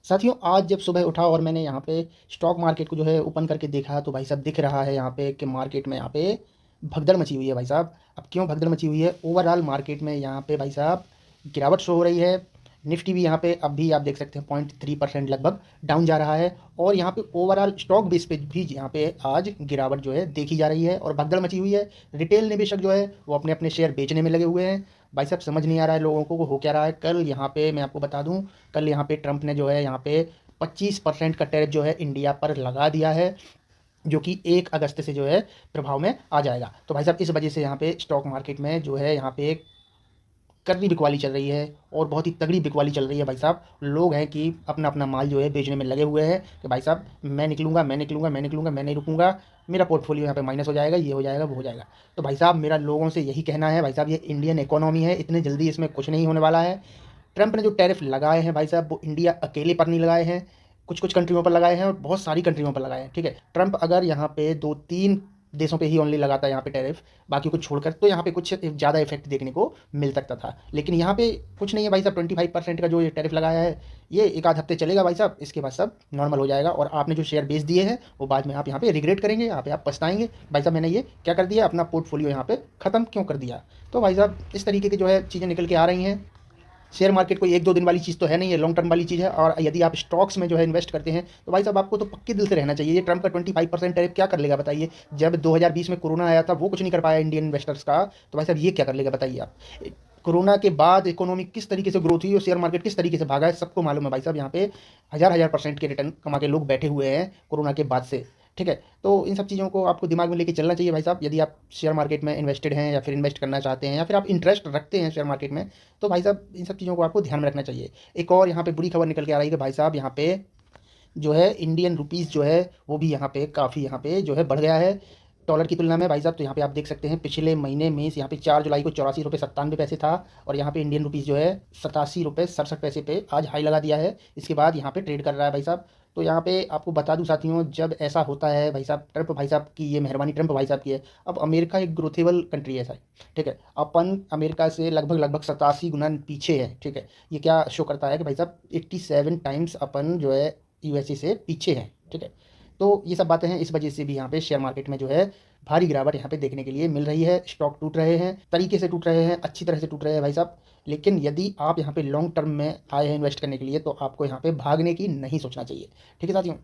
साथियों आज जब सुबह उठा और मैंने यहाँ पे स्टॉक मार्केट को जो है ओपन करके देखा तो भाई साहब दिख रहा है यहाँ पे कि मार्केट में यहाँ पे भगदड़ मची हुई है भाई साहब। अब क्यों भगदड़ मची हुई है? ओवरऑल मार्केट में यहाँ पे भाई साहब गिरावट शो हो रही है। निफ्टी भी यहाँ पे अब भी आप देख सकते हैं 0.3% लगभग डाउन जा रहा है। और यहाँ पे ओवरऑल स्टॉक बेस पे भी यहाँ पे आज गिरावट जो है देखी जा रही है और भगदड़ मची हुई है। रिटेल निवेशक जो है वो अपने अपने शेयर बेचने में लगे हुए हैं। भाई साहब समझ नहीं आ रहा है लोगों को हो क्या रहा है। कल यहाँ पे मैं आपको बता दूं, कल यहाँ पे ट्रंप ने जो है यहाँ पे 25% का टैरिफ जो है इंडिया पर लगा दिया है, जो कि 1 अगस्त से जो है प्रभाव में आ जाएगा। तो भाई साहब इस वजह से यहाँ पे स्टॉक मार्केट में जो है यहाँ पे कर्री बिकवाली चल रही है और बहुत ही तगड़ी बिकवाली चल रही है भाई साहब। लोग हैं कि अपना अपना माल जो है बेचने में लगे हुए हैं कि भाई साहब मैं निकलूंगा मैं निकलूंगा मैं निकलूंगा, मैं नहीं रुकूंगा, मेरा पोर्टफोलियो यहाँ पे माइनस हो जाएगा, ये हो जाएगा वो हो जाएगा। तो भाई साहब मेरा लोगों से यही कहना है भाई साहब, ये इंडियन इकोनॉमी है, इतने जल्दी इसमें कुछ नहीं होने वाला है। ट्रंप ने जो टैरिफ लगाए हैं भाई साहब वो इंडिया अकेले पर नहीं लगाए हैं, कुछ कुछ कंट्रियों पर लगाए हैं और बहुत सारी कंट्रियों पर लगाए हैं। ठीक है, ट्रंप अगर यहाँ पे 2-3 देशों पे ही ओनली लगाता है यहाँ पे टैरिफ, बाकी कुछ छोड़कर, तो यहाँ पे कुछ ज़्यादा इफेक्ट देखने को मिल सकता था। लेकिन यहाँ पे कुछ नहीं है भाई साहब। 25% का जो ये टैरिफ लगाया है ये एक आध हफ्ते चलेगा भाई साहब, इसके बाद सब नॉर्मल हो जाएगा और आपने जो शेयर बेच दिए हैं वो बाद में आप यहाँ पे रिग्रेट करेंगे, यहाँ पे आप पछताएंगे भाई साहब मैंने ये क्या कर दिया, अपना पोर्टफोलियो यहाँ पे ख़त्म क्यों कर दिया। तो भाई साहब इस तरीके की जो है चीज़ें निकल के आ रही हैं। शेयर मार्केट कोई 1-2 दिन वाली चीज़ तो है नहीं, है लॉन्ग टर्म वाली चीज़ है। और यदि आप स्टॉक्स में जो है इन्वेस्ट करते हैं तो भाई साहब आपको तो पक्के दिल से रहना चाहिए। ये ट्रंप का 25% टैरिफ क्या कर लेगा बताइए? जब 2020 में कोरोना आया था वो कुछ नहीं कर पाया इंडियन इन्वेस्टर्स का, तो भाई साहब ये क्या कर लेगा बताइए आप? कोरोना के बाद इकोनॉमी किस तरीके से ग्रोथ हुई और शेयर मार्केट किस तरीके से भागा है सबको मालूम है भाई साहब। यहाँ पे हज़ार हज़ार परसेंट के रिटर्न कमा के लोग बैठे हुए हैं कोरोना के बाद से। ठीक है, तो इन सब चीज़ों को आपको दिमाग में लेके चलना चाहिए भाई साहब। यदि आप शेयर मार्केट में इन्वेस्टेड हैं या फिर इन्वेस्ट करना चाहते हैं या फिर आप इंटरेस्ट रखते हैं शेयर मार्केट में, तो भाई साहब इन सब चीज़ों को आपको ध्यान में रखना चाहिए। एक और यहाँ पे बुरी खबर निकल के आ रही है कि भाई साहब यहाँ पे जो है इंडियन रुपीज़ जो है वो भी यहाँ पे काफ़ी यहाँ पे जो है बढ़ गया है डॉलर की तुलना में भाई साहब। तो यहाँ पे आप देख सकते हैं पिछले महीने में यहाँ पे 4 जुलाई को 84 रुपये 97 पैसे था और यहाँ पे इंडियन रुपीज़ जो है 87 रुपये 67 पैसे पे आज हाई लगा दिया है। इसके बाद यहाँ पे ट्रेड कर रहा है भाई साहब। तो यहाँ पे आपको बता दूं साथियों, जब ऐसा होता है भाई साहब, ट्रंप भाई साहब की ये मेहरबानी ट्रंप भाई साहब की है। अब अमेरिका एक ग्रोथेबल कंट्री है साहब। ठीक है, अपन अमेरिका से लगभग लगभग 87 गुना पीछे है। ठीक है, ये क्या शो करता है कि भाई साहब 87 टाइम्स अपन जो है यूएसए से पीछे हैं। ठीक है, तो ये सब बातें हैं, इस वजह से भी यहाँ पे शेयर मार्केट में जो है भारी गिरावट यहाँ पे देखने के लिए मिल रही है। स्टॉक टूट रहे हैं, तरीके से टूट रहे हैं, अच्छी तरह से टूट रहे हैं भाई साहब। लेकिन यदि आप यहाँ पे लॉन्ग टर्म में आए हैं इन्वेस्ट करने के लिए तो आपको यहाँ पे भागने की नहीं सोचना चाहिए। ठीक है साथियों,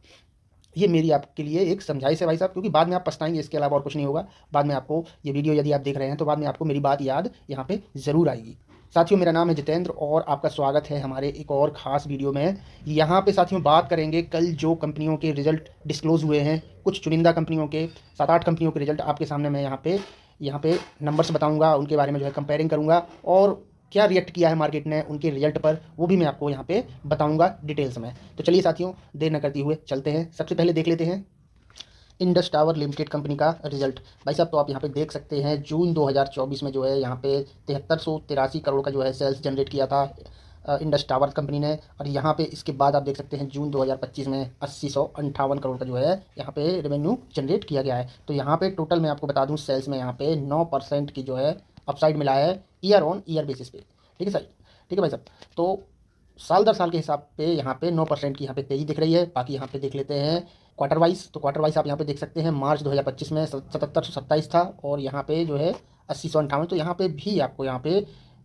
ये मेरी आपके लिए एक समझाइश है भाई साहब, क्योंकि बाद में आप पछताएंगे, इसके अलावा और कुछ नहीं होगा। बाद में आपको ये वीडियो यदि आप देख रहे हैं तो बाद में आपको मेरी बात याद यहाँ पे ज़रूर आएगी। साथियों मेरा नाम है जितेंद्र और आपका स्वागत है हमारे एक और ख़ास वीडियो में। यहाँ पे साथियों बात करेंगे कल जो कंपनियों के रिजल्ट डिस्क्लोज़ हुए हैं, कुछ चुनिंदा कंपनियों के, 7-8 कंपनियों के रिजल्ट आपके सामने मैं यहाँ पे नंबर्स बताऊँगा, उनके बारे में जो है कंपेयरिंग करूँगा और क्या रिएक्ट किया है मार्केट ने उनके रिजल्ट पर वो भी मैं आपको यहाँ पे बताऊंगा डिटेल्स में। तो चलिए साथियों देर न करते हुए चलते हैं। सबसे पहले देख लेते हैं इंडस टावर लिमिटेड कंपनी का रिजल्ट। भाई साहब तो आप यहाँ पे देख सकते हैं जून 2024 में जो है यहाँ पे 7383 करोड़ का जो है सेल्स जनरेट किया था इंडस टावर कंपनी ने। और यहाँ पे इसके बाद आप देख सकते हैं जून 2025 में 8058 करोड़ का जो है यहाँ पे रेवेन्यू जनरेट किया गया है। तो यहाँ पे टोटल मैं आपको बता दूँ सेल्स में यहाँ पे 9% की जो है अपसाइड मिला है ईयर ऑन ईयर बेसिस पे। ठीक है सर, ठीक है भाई साहब। तो साल दर साल के हिसाब पे यहाँ पे 9% की यहाँ पे तेज़ी दिख रही है। बाकी यहाँ पे देख लेते हैं क्वार्टर वाइज। तो क्वार्टर वाइज आप यहाँ पे देख सकते हैं मार्च 2025 में 7727 था और यहाँ पे जो है 8058। तो यहाँ पे भी आपको यहाँ पे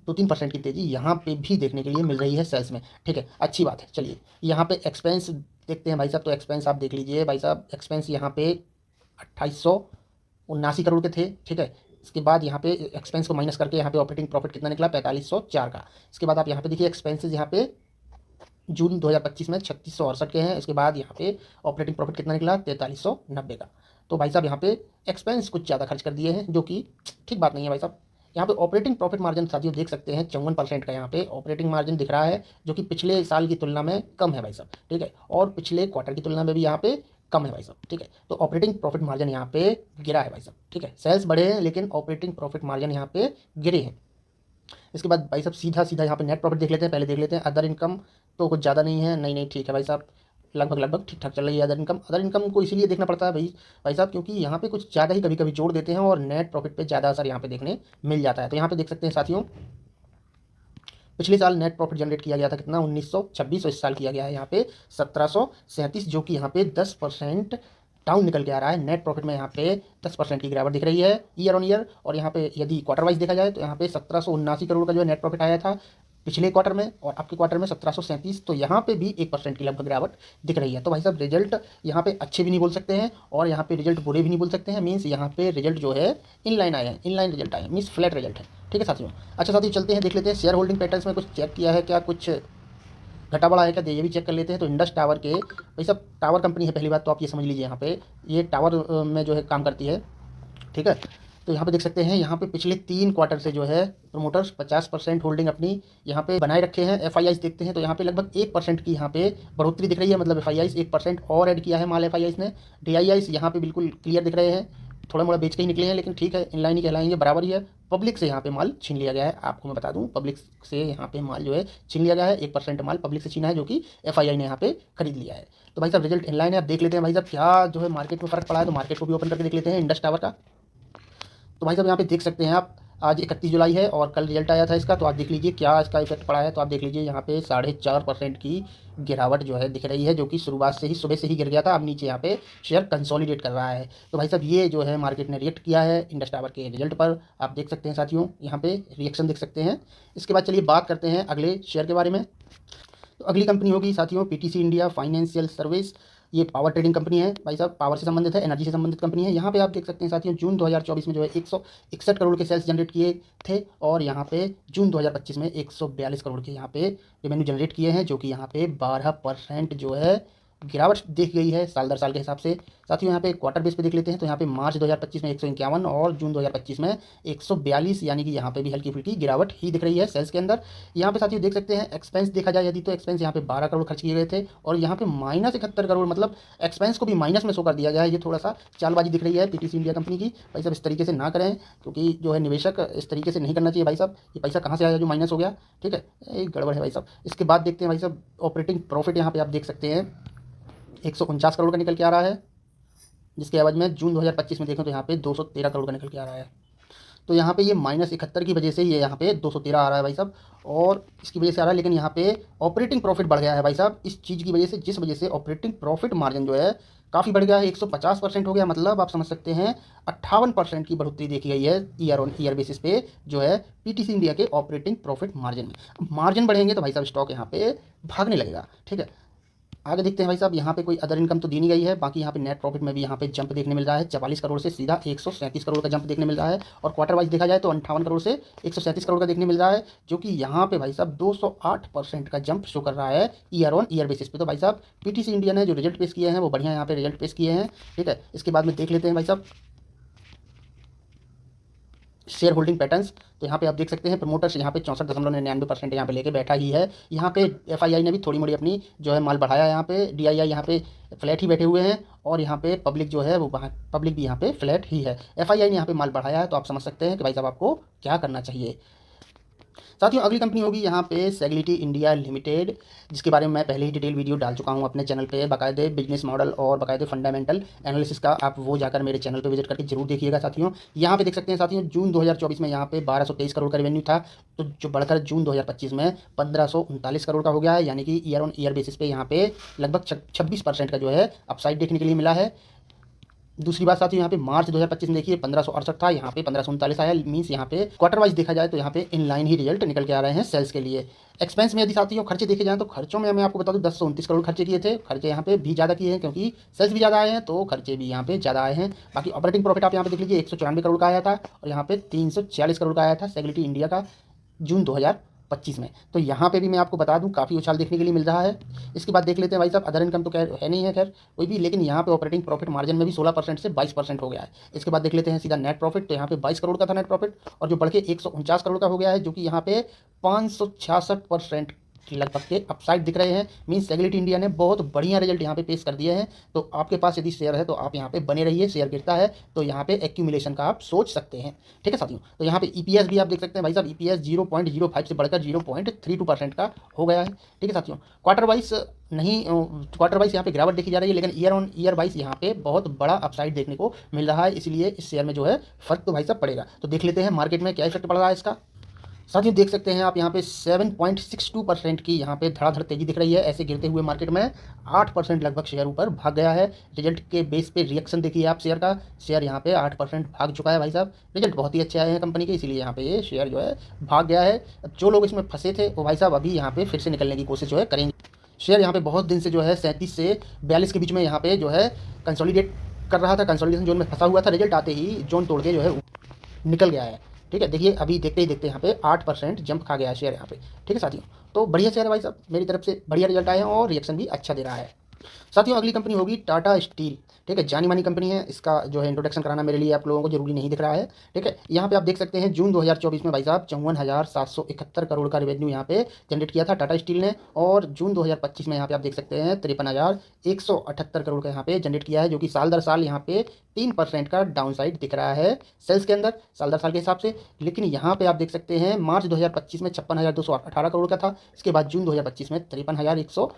2-3% की तेज़ी यहाँ पे भी देखने के लिए मिल रही है सेल्स में। ठीक है, अच्छी बात है। चलिए यहाँ पे एक्सपेंस देखते हैं भाई साहब। तो एक्सपेंस आप देख लीजिए भाई साहब, एक्सपेंस यहाँ पे 2879 करोड़ के थे। ठीक है, इसके बाद यहाँ पे एक्सपेंस को माइनस करके यहाँ पे ऑपरेटिंग प्रॉफिट कितना निकला 4504 का। इसके बाद आप यहाँ पे देखिए एक्सपेंसेस यहाँ पे जून 2025 में 3668 के हैं। इसके बाद यहाँ पे ऑपरेटिंग प्रॉफिट कितना निकला 4390 का। तो भाई साहब यहाँ पे एक्सपेंस कुछ ज़्यादा खर्च कर दिए हैं, जो कि ठीक बात नहीं है भाई साहब। यहाँ पे ऑपरेटिंग प्रॉफिट मार्जिन साथियों देख सकते हैं 54% का यहाँ पे ऑपरेटिंग मार्जिन दिख रहा है, जो कि पिछले साल की तुलना में कम है भाई साहब। ठीक है, और पिछले क्वार्टर की तुलना में भी यहाँ पे कम है भाई साहब। ठीक है, तो ऑपरेटिंग प्रॉफिट मार्जिन यहाँ पे गिरा है भाई साहब। ठीक है, सेल्स बढ़े हैं लेकिन ऑपरेटिंग प्रॉफिट मार्जिन यहाँ पे गिरे हैं। इसके बाद भाई साहब सीधा सीधा यहाँ पे नेट प्रॉफिट देख लेते हैं। पहले देख लेते हैं अदर इनकम, तो कुछ ज़्यादा नहीं है, नहीं नहीं ठीक है भाई साहब, लगभग लगभग ठीक ठाक चल रही है अदर इनकम। अदर इनकम को इसीलिए देखना पड़ता है भाई साहब, क्योंकि यहाँ पे कुछ ज़्यादा ही कभी कभी जोड़ देते हैं और नेट प्रॉफिट पे ज़्यादा असर यहाँ पे देखने मिल जाता है। तो यहाँ पे देख सकते हैं साथियों पिछले साल नेट प्रॉफिट जनरेट किया गया था कितना, 1926, और इस साल किया गया है यहाँ पे 1737, जो कि यहाँ पे 10% डाउन निकल के आ रहा है। नेट प्रॉफिट में यहाँ पे 10% की गिरावट दिख रही है ईयर ऑन ईयर। और यहाँ पे यदि क्वार्टर वाइज देखा जाए तो यहाँ पे 1779 करोड़ का जो है नेट प्रॉफिट आया था पिछले क्वार्टर में, और आपके क्वार्टर में 1737, तो यहाँ पे भी 1% की लगभग गिरावट दिख रही है। तो भाई साहब रिजल्ट यहाँ पे अच्छे भी नहीं बोल सकते हैं और यहाँ पे रिजल्ट बुरे भी नहीं बोल सकते हैं। मीन्स यहाँ पे रिजल्ट जो है इनलाइन आए हैं, इनलाइन रिजल्ट आए हैं, मीन्स फ्लैट रिजल्ट है। ठीक है साथियों। अच्छा साथियों, चलते हैं देख लेते हैं शेयर होल्डिंग पैटर्न्स में कुछ चेक किया है क्या, कुछ घटा बढ़ा है क्या, ये भी चेक कर लेते हैं। तो इंडस टावर के भाई साहब, टावर कंपनी है पहली बात तो आप ये समझ लीजिए, यहाँ पे ये टावर में जो है काम करती है। ठीक है। तो यहाँ पे देख सकते हैं, यहाँ पे पिछले 3 क्वार्टर से जो है प्रमोटर्स 50% होल्डिंग अपनी यहाँ पे बनाए रखे हैं। एफआईआईस देखते हैं तो यहाँ पे लगभग 1% की यहाँ पे बढ़ोतरी दिख रही है, मतलब एफआईआईस 1% और ऐड किया है माल एफआईआईस ने। डीआईआईस यहाँ पे बिल्कुल क्लियर दिख रहे हैं, थोड़ा मोड़ा बेच के ही निकले हैं, लेकिन ठीक है, इनलाइन ही कहलाएंगे, बराबर ही है। पब्लिक से यहाँ पे माल छीन लिया गया है, आपको मैं बता दूं, पब्लिक से यहाँ पे माल जो है छीन लिया गया है। 1% माल पब्लिक से छीना है, जो कि एफआईआई ने यहाँ पे खरीद लिया है। तो भाई साहब रिजल्ट इनलाइन है। आप देख लेते हैं भाई साहब क्या जो है मार्केट में फ़र्क पड़ा है, तो मार्केट को भी ओपन करके देख लेते हैं इंडस टावर का। तो भाई साहब यहाँ पे देख सकते हैं आप, आज 31 जुलाई है और कल रिजल्ट आया था इसका, तो आप देख लीजिए क्या इसका इफेक्ट पड़ा है। तो आप देख लीजिए यहाँ पे 4.5% की गिरावट जो है दिख रही है, जो कि शुरुआत से ही, सुबह से ही गिर गया था। अब नीचे यहाँ पे शेयर कंसोलिडेट कर रहा है। तो भाई साहब ये जो है मार्केट ने रिएक्ट किया है इंडस टावर के रिजल्ट पर, आप देख सकते हैं साथियों, यहाँ पे रिएक्शन देख सकते हैं। इसके बाद चलिए बात करते हैं अगले शेयर के बारे में। तो अगली कंपनी होगी साथियों पीटीसी इंडिया फाइनेंशियल सर्विस। ये पावर ट्रेडिंग कंपनी है भाई साहब, पावर से संबंधित है, एनर्जी से संबंधित कंपनी है। यहाँ पे आप देख सकते हैं साथियों, जून 2024 में जो है 161 करोड़ के सेल्स जनरेट किए थे, और यहाँ पे जून 2025 में 142 करोड़ के यहाँ पे रेवेन्यू जनरेट किए हैं, जो कि यहाँ पे 12% जो है गिरावट देख गई है साल दर साल के हिसाब से। साथियों यहाँ पे क्वार्टर बेस पे देख लेते हैं, तो यहाँ पे मार्च 2025 में 151 और जून 2025 में 142, यानी कि यहाँ पे भी हल्की फुल्की गिरावट ही दिख रही है सेल्स के अंदर। यहाँ पे साथियों देख सकते हैं एक्सपेंस देखा जाए यदि, तो एक्सपेंस यहाँ पे 12 करोड़ खर्च किए गए थे, और यहाँ पे -71 करोड़, मतलब एक्सपेंस को भी माइनस में शो कर दिया गया है। ये थोड़ा सा चालबाजी दिख रही है पीटीसी इंडिया कंपनी की। भाई साहब इस तरीके से ना करें, क्योंकि जो है निवेशक इस तरीके से नहीं करना चाहिए भाई साहब। ये पैसा कहाँ से आया जो माइनस हो गया, ठीक है, एक गड़बड़ है भाई साहब। इसके बाद देखते हैं भाई साहब ऑपरेटिंग प्रॉफिट, यहाँ पे आप देख सकते हैं 149 करोड़ का निकल के आ रहा है, जिसके एवज में जून 2025 में देखें तो यहाँ पे 213 करोड़ का निकल के आ रहा है। तो यहाँ पे ये -71 की वजह से ये यहाँ पे 213 आ रहा है भाई साहब, और इसकी वजह से आ रहा है। लेकिन यहाँ पे ऑपरेटिंग प्रॉफिट बढ़ गया है भाई साहब, इस चीज़ की वजह से, जिस वजह से ऑपरेटिंग प्रॉफिट मार्जिन जो है काफ़ी बढ़ गया है, 150% हो गया। मतलब आप समझ सकते हैं 58% की बढ़ोतरी देखी गई है ईयर ऑन ईयर बेसिस पे जो है पीटीसी इंडिया के ऑपरेटिंग प्रॉफिट मार्जिन में। मार्जिन बढ़ेंगे तो भाई साहब स्टॉक यहाँ पे भागने लगेगा। ठीक है, आगे देखते हैं भाई साहब, यहाँ पे कोई अदर इनकम तो दी नहीं गई है। बाकी यहाँ पे नेट प्रॉफिट में भी यहाँ पे जंप देखने मिल रहा है, 44 करोड़ से सीधा 137 करोड़ का जंप देखने मिल रहा है। और क्वार्टर वाइज देखा जाए तो 58 करोड़ से 137 करोड़ का देखने मिल रहा है, जो कि यहाँ पे भाई साहब 208% का जंप शो कर रहा है ईयर ऑन ईयर बेसिस पे। तो भाई साहब पीटीसी इंडिया ने जो रिजल्ट पेश किए हैं वो बढ़िया यहाँ पे रिजल्ट पेश किए हैं। ठीक है, इसके बाद में देख लेते हैं भाई साहब शेयर होल्डिंग पैटर्न्स। तो यहाँ पे आप देख सकते हैं प्रमोटर्स यहाँ पे 64.99% यहाँ पे लेके बैठा ही है। यहाँ पे एफआईआई ने भी थोड़ी मोड़ी अपनी जो है माल बढ़ाया है, यहाँ पे डीआईआई यहाँ पे फ्लैट ही बैठे हुए हैं, और यहाँ पे पब्लिक जो है वो पब्लिक भी यहाँ पे फ्लैट ही है। एफआईआई ने यहाँ पे माल बढ़ाया है, तो आप समझ सकते हैं कि भाई साहब आपको क्या करना चाहिए। साथियों अगली कंपनी होगी यहाँ पे सेग्लिटी इंडिया लिमिटेड, जिसके बारे में मैं पहले ही डिटेल वीडियो डाल चुका हूँ अपने चैनल पे, बाकायदे बिजनेस मॉडल और बाकायदे फंडामेंटल एनालिसिस का। आप वो जाकर मेरे चैनल पे विजिट करके जरूर देखिएगा साथियों। यहाँ पे देख सकते हैं साथियों, जून 2024 में यहाँ पे 1223 करोड़ का रेवेन्यू था, तो जो बढ़कर जून 2025 में 1539 करोड़ का हो गया है, यानी कि ईयर ऑन ईयर बेसिस पे यहाँ पे लगभग 26% का जो है अपसाइड देखने के लिए मिला है। दूसरी बात साथियों, यहाँ पे मार्च 2025 में देखिए 1568 था, यहाँ पे 1539 आया। मीन्स यहाँ पे क्वार्टर वाइज देखा जाए तो यहाँ पे इनलाइन ही रिजल्ट निकल के आ रहे हैं सेल्स के लिए। एक्सपेंस में यदि साथियों खर्चे देखे जाएँ तो खर्चों में मैं आपको बता दूँ 1029 करोड़ खर्चे किए थे। खर्चे यहाँ पे भी ज़्यादा किए हैं, क्योंकि सेल्स भी ज़्यादा आए हैं, तो खर्चे भी यहाँ पे ज़्यादा आए हैं। बाकी ऑपरेटिंग प्रॉफिट आप यहाँ पे देख लीजिए 194 करोड़ का आया था, और यहाँ पे 346 करोड़ का आया था सेग्लिटी इंडिया का जून 2025 में। तो यहाँ पे भी मैं आपको बता दूं काफ़ी उछाल देखने के लिए मिल रहा है। इसके बाद देख लेते हैं भाई साहब, अदर इनकम तो खैर है नहीं है खैर कोई भी, लेकिन यहाँ पे ऑपरेटिंग प्रॉफिट मार्जिन में भी 16% से 22% हो गया है। इसके बाद देख लेते हैं सीधा नेट प्रॉफिट, तो यहाँ पे 22 करोड़ का था नेट प्रॉफिट, और जो बढ़ के 149 करोड़ का हो गया है, जो कि यहाँ पे 566% लगभग के अपसाइड दिख रहे हैं। मीन्स सेग्लिटी इंडिया ने बहुत बढ़िया रिजल्ट यहाँ पे पेश कर दिए हैं। तो आपके पास यदि शेयर है तो आप यहाँ पे बने रहिए, शेयर गिरता है तो यहाँ पे एक्यूमुलेशन का आप सोच सकते हैं। ठीक है साथियों, तो यहाँ पे ईपीएस भी आप देख सकते हैं भाई साहब, ईपीएस 0.05 से बढ़कर 0.32% का हो गया है। ठीक है साथियों, क्वार्टर वाइज नहीं, क्वार्टर वाइज यहाँ पे गिरावट देखी जा रही है, लेकिन ईयर ऑन ईयर वाइज यहाँ पे बहुत बड़ा अपसाइड देखने को मिल रहा है, इसलिए इस शेयर में जो है फर्क तो भाई साहब पड़ेगा। तो देख लेते हैं मार्केट में क्या इफेक्ट पड़ रहा है इसका। साथियों देख सकते हैं आप यहाँ पे 7.62% की यहाँ पे धड़ाधड़ तेजी दिख रही है। ऐसे गिरते हुए मार्केट में 8% लगभग शेयर ऊपर भाग गया है। रिजल्ट के बेस पे रिएक्शन देखिए आप शेयर का, शेयर यहाँ पे 8% भाग चुका है भाई साहब। रिजल्ट बहुत ही अच्छे आए हैं कंपनी के, इसीलिए यहाँ पे ये शेयर जो है भाग गया है। अब जो लोग इसमें फंसे थे वो भाई साहब अभी यहाँ पे फिर से निकलने की कोशिश जो है करेंगे। शेयर यहाँ पे बहुत दिन से जो है 37 से 42 के बीच में यहाँ पे जो है कंसोलिडेट कर रहा था, कंसोलिडेशन जोन में फंसा हुआ था। रिजल्ट आते ही जोन तोड़ के जो है निकल गया है। ठीक है, देखिए अभी देखते ही देखते यहाँ पे 8% जंप खा गया है शेयर यहाँ पे। ठीक है साथियों, तो बढ़िया शेयर है भाई साहब, मेरी तरफ से बढ़िया रिजल्ट आए हैं और रिएक्शन भी अच्छा दे रहा है। साथियों अगली कंपनी होगी टाटा स्टील। ठीक है, जानी मानी कंपनी है, इसका जो है इंट्रोडक्शन कराना मेरे लिए आप लोगों को जरूरी नहीं दिख रहा है। ठीक है, यहाँ पे आप देख सकते हैं जून 2024 में भाई साहब 54,771 करोड़ का रेवेन्यू यहाँ पे जनरेट किया था टाटा स्टील ने। और जून 2025 में यहाँ पे आप देख सकते हैं 53,178 करोड़ का यहाँ पे जनरेट किया है, जो कि साल दर साल यहाँ पे 3% का डाउन साइड दिख रहा है सेल्स के अंदर, साल दर साल के हिसाब से। लेकिन यहाँ पे आप देख सकते हैं मार्च 2025 में 56,218 करोड़ का था, इसके बाद जून 2025 में 53,178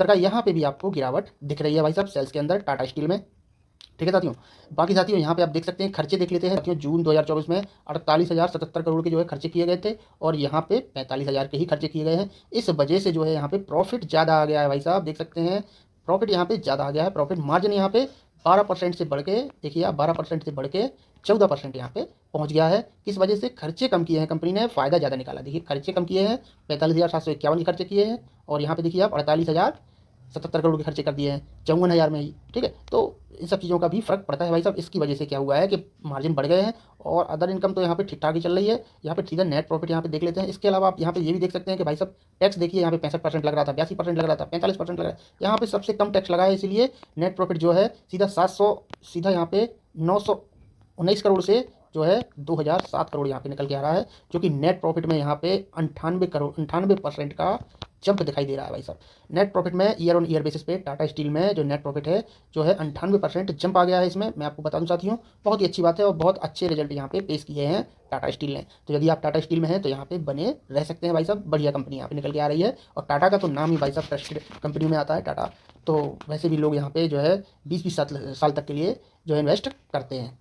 का यहाँ पे भी आपको गिरावट दिख रही है भाई साहब सेल्स के अंदर टाटा स्टील में। ठीक है साथियों, बाकी साथियों यहाँ पे आप देख सकते हैं खर्चे देख लेते हैं साथियों। जून 2024 में 48,077 करोड़ के जो है खर्चे किए गए थे और यहाँ पे 45,000 के ही खर्चे किए गए हैं। इस वजह से जो है यहाँ पे प्रॉफिट ज़्यादा आ गया है भाई साहब, देख सकते हैं प्रॉफिट यहाँ पे ज़्यादा आ गया है। प्रॉफिट मार्जिन यहाँ पे 12% से बढ़ के, देखिए आप 12% से बढ़ के 14% यहाँ पे पहुँच गया है। किस वजह से? खर्चे कम किए हैं कंपनी ने, फ़ायदा ज़्यादा निकाला। देखिए खर्चे कम किए हैं, 45,751 के खर्चे किए हैं और यहाँ पे देखिए आप 48,077 करोड़ के खर्चे कर दिए हैं 54,000 में ही। ठीक है, तो इन सब चीज़ों का भी फ़र्क पड़ता है भाई साहब। इसकी वजह से क्या हुआ है कि मार्जिन बढ़ गए हैं और अदर इनकम तो यहाँ पे ठीक ठाक ही चल रही है। यहाँ पे सीधा नेट प्रॉफिट यहाँ पे देख लेते हैं। इसके अलावा आप यहाँ पे ये भी देख सकते हैं कि भाई साहब टैक्स देखिए, यहाँ पे 65% लग रहा था, 82% लग रहा था, 45% लग रहा है, यहाँ पे सबसे कम टैक्स लगा है। इसलिए नेट प्रॉफिट जो है सीधा 700, सीधा यहाँ पे 919 करोड़ से जो है 2007 करोड़ यहाँ पे निकल के आ रहा है, जो कि नेट प्रॉफिट में यहाँ पे 98% का जंप दिखाई दे रहा है भाई साहब। नेट प्रॉफिट में ईयर ऑन ईयर बेसिस पे टाटा स्टील में जो नेट प्रॉफिट है जो है 98% जंप आ गया है इसमें। मैं आपको बता दूं साथियों, बहुत ही अच्छी बात है और बहुत अच्छे रिजल्ट यहाँ पे पेश किए हैं टाटा स्टील ने। तो यदि आप टाटा स्टील में हैं तो यहाँ पे बने रह सकते हैं भाई साहब, बढ़िया कंपनी यहाँ पे निकल के आ रही है। और टाटा का तो नाम ही भाई साहब ट्रस्टेड कंपनी में आता है टाटा, तो वैसे भी लोग यहाँ पे जो है 20-20 साल तक के लिए जो है इन्वेस्ट करते हैं।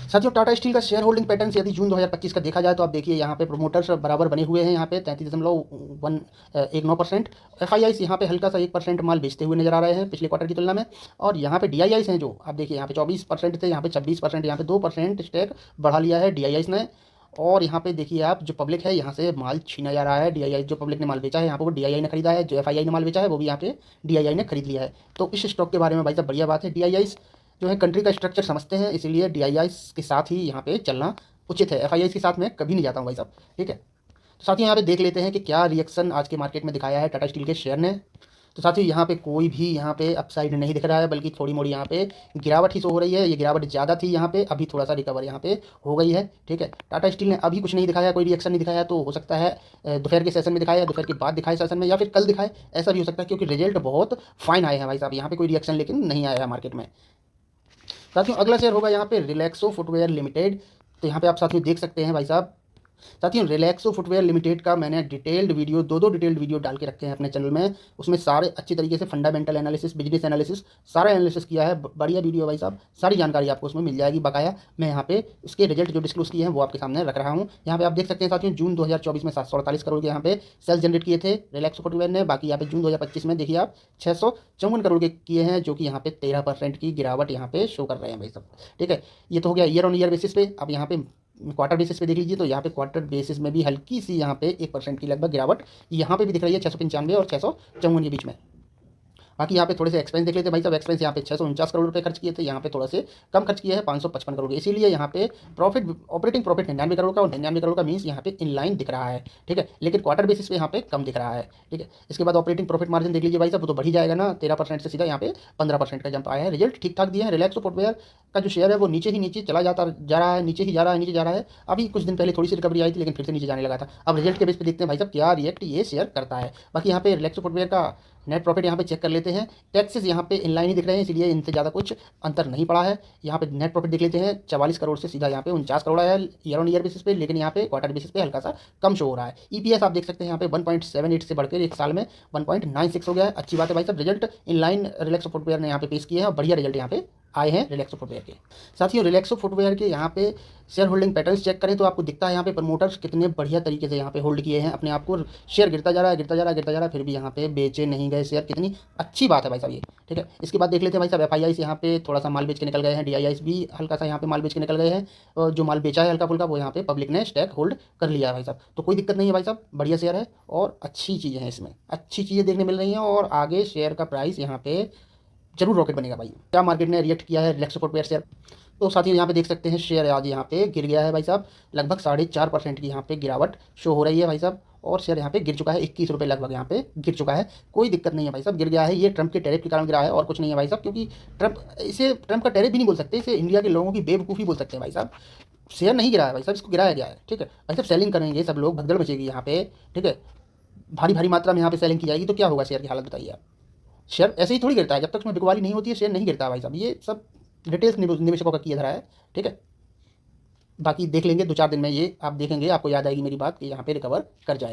साथियों टाटा स्टील का शेयर होल्डिंग पैटर्न यदि जून 2025 का देखा जाए तो आप देखिए यहाँ पे प्रोमोटर्स बराबर बने हुए हैं, यहाँ पे 33.19%। FIIs यहाँ पे हल्का सा 1% माल बेचते हुए नजर आ रहे हैं पिछले क्वार्टर की तुलना में। और यहाँ पे DIIs हैं जो आप देखिए यहाँ पे 24% थे, यहाँ पे 26%, यहाँ पे 2% स्टेक बढ़ा लिया है DIIs ने। और यहाँ पे देखिए आप जो पब्लिक है यहाँ से माल छीना जा रहा है। DII जो पब्लिक ने माल बेचा है यहाँ पे वो DII ने खरीदा है, जो FII ने माल बेचा है वो भी यहाँ पे DII ने खरीद लिया है। तो इस स्टॉक के बारे में भाई साहब बढ़िया बात है। DIIs जो है कंट्री का स्ट्रक्चर समझते हैं, इसीलिए DIIs के साथ ही यहाँ पे चलना उचित है। FIIs के साथ मैं कभी नहीं जाता हूँ भाई साहब। ठीक है, तो साथियों यहाँ पे देख लेते हैं कि क्या रिएक्शन आज के मार्केट में दिखाया है टाटा स्टील के शेयर ने। तो साथियों यहाँ पे कोई भी यहाँ पे अपसाइड नहीं दिख रहा है, बल्कि थोड़ी मोड़ी यहाँ पे गिरावट ही शो हो रही है। ये गिरावट ज़्यादा थी यहाँ पे, अभी थोड़ा सा रिकवर यहाँ पे हो गई है। ठीक है, टाटा स्टील ने अभी कुछ नहीं दिखाया, कोई रिएक्शन नहीं दिखाया, तो हो सकता है दोपहर के सेशन में दिखाया, दोपहर के बाद दिखाए सेशन में, या फिर कल दिखाए, ऐसा भी हो सकता है। क्योंकि रिजल्ट बहुत फाइन आए हैं भाई साहब, यहाँ पे कोई रिएक्शन लेकिन नहीं आया है मार्केट में। साथियों अगला शेयर होगा यहाँ पे रिलैक्सो फुटवेयर लिमिटेड। तो यहाँ पे आप साथियों देख सकते हैं भाई साहब, साथियों रिलैक्सो फुटवेयर लिमिटेड का मैंने डिटेल्ड वीडियो, दो डिटेल्ड वीडियो डाल के रखे हैं अपने चैनल में। उसमें सारे अच्छी तरीके से फंडामेंटल एनालिसिस, बिजनेस एनालिसिस, सारा एनालिसिस किया है। बढ़िया वीडियो भाई साहब, सारी जानकारी आपको उसमें मिल जाएगी बकाया। मैं यहाँ पे इसके रिजल्ट जो डिस्क्लोज किए हैं वो आपके सामने रख रहा हूँ। यहाँ पे आप देख सकते हैं साथियों जून 2024 में 748 करोड़ के यहाँ पे सेल्स जनरेट किए थे रिलैक्सो फुटवेयर ने। बाकी यहाँ पे जून 2025 में देखिए आप 654 करोड़ के किए हैं, जो कि यहाँ पे 13% की गिरावट यहाँ पे शो कर रहे हैं भाई साहब। ठीक है, ये तो हो गया ईयर ऑन ईयर बेसिस पे। अब यहाँ पे क्वार्टर बेसिस पे देख लीजिए, तो यहाँ पे क्वार्टर बेसिस में भी हल्की सी यहाँ पे 1% की लगभग गिरावट यहाँ पे भी दिख रही है, 695 और 654 के बीच में। बाकी यहाँ पे थोड़े से एक्सपेंस देख लेते हैं भाई साहब। एक्सपेंस यहाँ पे 649 करोड़ रुपए खर्च किए थे, यहाँ पे थोड़ा से कम खर्च किया है 555 करोड़, इसीलिए यहाँ पे प्रॉफिट, ऑपरेटिंग प्रॉफिट 99 करोड़ का, और 99 करोड़ का मीन्स यहाँ पे इन लाइन दिख रहा है। ठीक है, लेकिन क्वार्टर बेसिस पे यहाँ पे कम दिख रहा है। ठीक है, इसके बाद ऑपरेटिंग प्रॉफिट मार्जिन देख लीजिए भाई साहब, वो तो बढ़ ही जाएगा ना, 13% से सीधा यहाँ पे 15% का जंप आया है। रिजल्ट ठीक ठाक दिए हैं। रिलैक्सो फुटवेयर का जो शेयर है वो नीचे ही नीचे चला जा रहा है, नीचे ही जा रहा है, नीचे जा रहा है। अभी कुछ दिन पहले थोड़ी सी रिकवरी आई थी, लेकिन फिर से नीचे जाने लगा था। अब रिजल्ट के बेस पे देखते हैं भाई साहब क्या रिएक्ट ये शेयर करता है। बाकी यहाँ पे रिलैक्सो फुटवेयर का नेट प्रॉफिट यहाँ पे चेक कर लेते हैं। टैक्सेस यहाँ पे इनलाइन ही दिख रहे हैं, इसलिए इनसे ज़्यादा कुछ अंतर नहीं पड़ा है। यहाँ पे नेट प्रॉफिट देख लेते हैं, 44 करोड़ से सीधा यहाँ पे 49 करोड़ आया ईयर ऑन ईयर बेसिस पे, लेकिन यहाँ पे क्वार्टर बेसिस पे हल्का सा कम शो हो रहा है। EPS आप देख सकते हैं यहाँ पे 1.78 से बढ़कर एक साल में 1.96 हो गया है। अच्छी बात है भाई साहब, रिजल्ट इनलाइन रिलैक्सो फुटवेयर ने यहाँ पे पेश किए हैं और बढ़िया रिजल्ट यहाँ पे आए हैं रिलैक्सो फुटवेयर के। साथियों, रिलैक्सो फुटवेयर के यहाँ पे शेयर होल्डिंग पैटर्न्स चेक करें तो आपको दिखता है यहाँ पे प्रमोटर्स कितने बढ़िया तरीके से यहाँ पे होल्ड किए हैं अपने आप को। शेयर गिरता जा रहा है, गिरता जा रहा है, गिरता जा रहा है, फिर भी यहाँ पे बेचे नहीं गए शेयर। कितनी अच्छी बात है भाई साहब ये। ठीक है, इसके बाद देख लेते हैं भाई साहब एफआईआई से यहाँ पे थोड़ा सा माल बेच के निकल गए हैं, डीआईआईस भी हल्का सा यहाँ पे माल बेच के निकल गए हैं, और जो माल बेचा है हल्का फुल्का वो यहाँ पे पब्लिक ने स्टैक होल्ड कर लिया है भाई साहब। तो कोई दिक्कत नहीं है भाई साहब, बढ़िया शेयर है और अच्छी चीज़ें हैं, इसमें अच्छी चीज़ें देखने मिल रही हैं और आगे शेयर का प्राइस यहाँ पे जरूर रॉकेट बनेगा भाई। क्या मार्केट ने रिएक्ट किया है रिलैक्सो फुटवेयर शेयर। तो साथियों यहाँ पे देख सकते हैं शेयर आज यहाँ पे गिर गया है भाई साहब, लगभग 4.5% की यहाँ पे गिरावट शो हो रही है भाई साहब। और शेयर यहाँ पे गिर चुका है, 21 रुपये लगभग यहाँ पे गिर चुका है। कोई दिक्कत नहीं है भाई साहब, गिर गया है, ये ट्रंप के टैरिफ के कारण गिरा है और कुछ नहीं है भाई साहब। क्योंकि ट्रंप का टैरिफ भी नहीं बोल सकते, इसे इंडिया के लोगों की बेवकूफ़ी बोल सकते हैं भाई साहब। शेयर नहीं गिरा है भाई साहब, इसको गिराया गया है। ठीक है भाई साहब, सेलिंग करेंगे सब लोग, भगदड़ मचेगी यहाँ पे। ठीक है, भारी भारी मात्रा में यहाँ पे सेलिंग की जाएगी तो क्या होगा शेयर की हालत बताइए आप। शेयर ऐसे ही थोड़ी गिरता है, जब तक उसमें बिकवाली नहीं होती है शेयर नहीं गिरता है भाई साहब। ये सब डिटेल्स निवेशकों का किया धरा है। ठीक है, बाकी देख लेंगे 2-4 दिन में, ये आप देखेंगे आपको याद आएगी मेरी बात कि यहाँ पे रिकवर कर जाए।